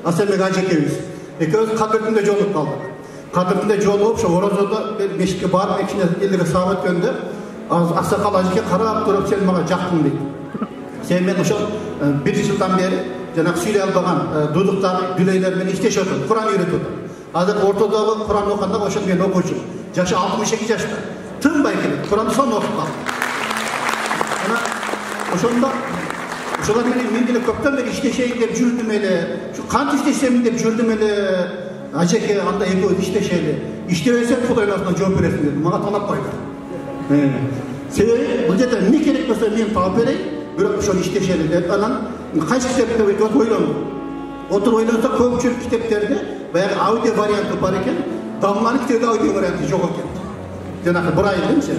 Asemek Ajekemiz. Ekөөбүз Кадырдында жолугуп калдык. Кадырдында жолугуп, ошо Орозодо мешитке барып, экичине элге саап өткөндө, аксакал Ажеке карап туруп, сен мага жактың дейт. Сен мен ошо 1 жылдан бери жанагы сүйлөй албаган дудуктар, дүлөйлөр менен иштешип атат, Куран үйрөтүп атат. Азыр ортодогу Куран окуганда ошо мен окуучу. Жашы 62 жашта. Тынбай келет, Куранды сонун окуп калды. Ana ошондо ошолор менен мен деле көптөн бери иштешейин деп жүрдүм эле. Şu кантип иштесем деп жүрдүм эле. Ажеке анда экөөбүз иштешели. İştebesem Кудайдын атынан жооп бересиң деди. Мага талап койду. Себеби бул жерде эмне керек болсо мен таап берейин, бирок ошону иштешели деп анан кайсы китепти өтүп ойлондум. Отуруп ойлонсо көпчүлүк китептерде баягы аудио варианты бар экен, Damlanın kitebi audио варианты жок экен. Жанагы бир ай демчи.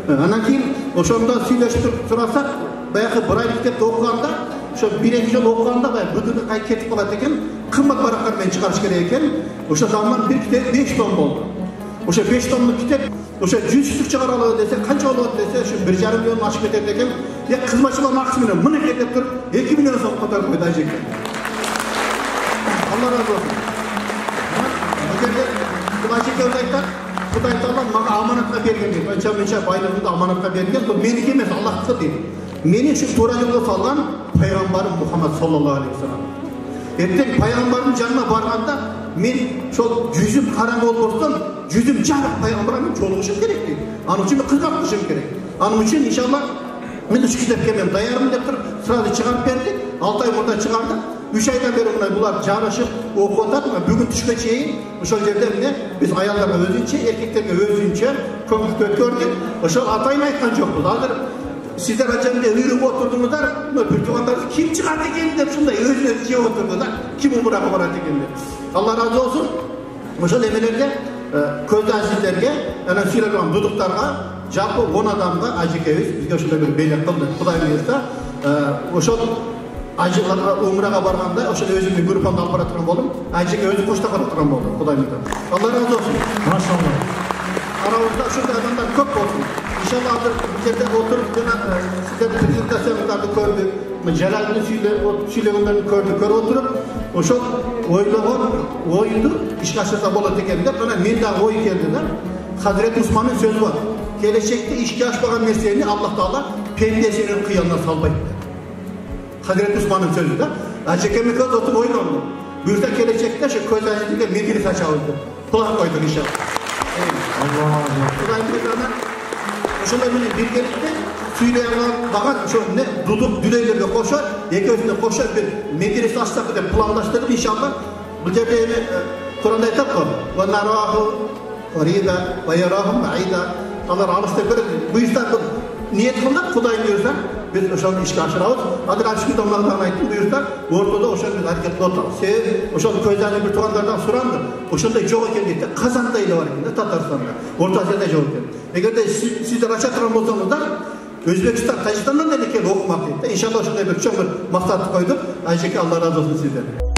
Анан кийин ошондо сүйлөшүп турасак, баягы бир ай китепти окуганда, ошо 1-2 жыл окуганда баягы бүдүнү кайып кетип калат экен, кымбат баракка менен чыгарыш керек экен. Ошо Damlan bir китеп 5 том болду. Ошо 5 томдук китеп, ошо 100 чыгаралы десе, канча болот десе, ошо 1,5 миллион ашып кетет экен. Кызматчылардын акысы менен мынакей деп туруп 2 миллион сом которуп койду Ажеке. Алла разы болсун. Ажеке айтат, Кудай Таала мага аманатка берген дейт. Анча-мынча байлыгымды аманатка берген, бул меники эмес, Аллахтыкы дейт. Мени ушу туура жолго салган пайгамбарым Мухаммад саллаллаху алейхи вассалам. Эртең пайгамбардын жанына барганда мен ошол жүзүм караңгы болбостон, жүзүм жарык пайгамбарга мен жолугушум керек дейт. Анын үчүн мен кызмат кылышым керек. Анын үчүн иншалла мен ушу китепке мен даярмын деп туруп, сразу чыгарып бердик. 6 ай мурда чыгардык. 3 айдан бeri мына булар жарышып окуп атат. Бүгүн түшкө чейин ошол жерде эмне биз аялдарга өзүнчө, эркектерге өзүнчө көңүл өткөрдүк. Ошол атайын айткан жокпуз. Азыр сиздер ачамда үйрөнүп отурдуңуздар, бир туугандарыбыз ким чыгат экен деп ушундай өзүнө жеп отурдуңуздар. Ким умурага барат экен деп. Алла разы болсун. Ошол эмелерге көз азиздерге, анан сүйлөгөн дудуктарга, жалпы 10 адамга Ажекебиз бизге ушундай бир белек кылды. Кудай буйрса, ошол Ажекларга умрага барганда ошол өзүмдүн группамды алып бара турган болдум. Ажеке өзү коштап бара турган болду. Кудай буйрса. Алла разы болсун. Машалла. Арабызда ушундай адамдар көп болсун. İnşallah bu жерде oturup sizler prezentasyonlarını gördük, Celal'in süylөгөндөрүн көрүп oturup, ошол ойлогон ойду ишке ашырса болот экен деп, мына мен дагы ой келди да. Hazreti Osman'ın sözü var. Gelecekte işke aşmagan mesleğini Allah Teala pendesinin kıyamına salbaydı. Hazreti Osman'ın sözü de. Ajekemi kız oturup oylandı. Buyursa gelecekte şu köz açtıkta medeni saç aldı. Kulak koydun inşallah. Allah Allah. Kulağın bir ошондой менен биргеликте сүйлөйгөн багат ошо эмне дудук дүлөйлөргө кошо, экөөсүнө кошо бир медресе ачсак деп пландаштырып иншалла. Бул жерде эми Куранда айтат го: "Ва нараху qaриба ва ярахум баида." Алар алыста көрөт. Буйрса бул ниет кылдык, Кудай буйрса биз ошону ишке ашырабыз. Азыр ачкы домлагдан айттым, буйрса ортодо ошол аракет кылып атабыз. Себеби ошол көздөни бир туугандардан суранды. Ошондой жок экен дейт. Казанда эле бар экен да, Татарстанда. Орто Азияда жок экен. Эгерде сиздер ача турган болсоңуздар, Өзбекстан, Тажикстандан деле келип окумак дейт. Иншалла ошондой бир чоң бир максат койдук. Ажеке Алла разы болсун сиздерден.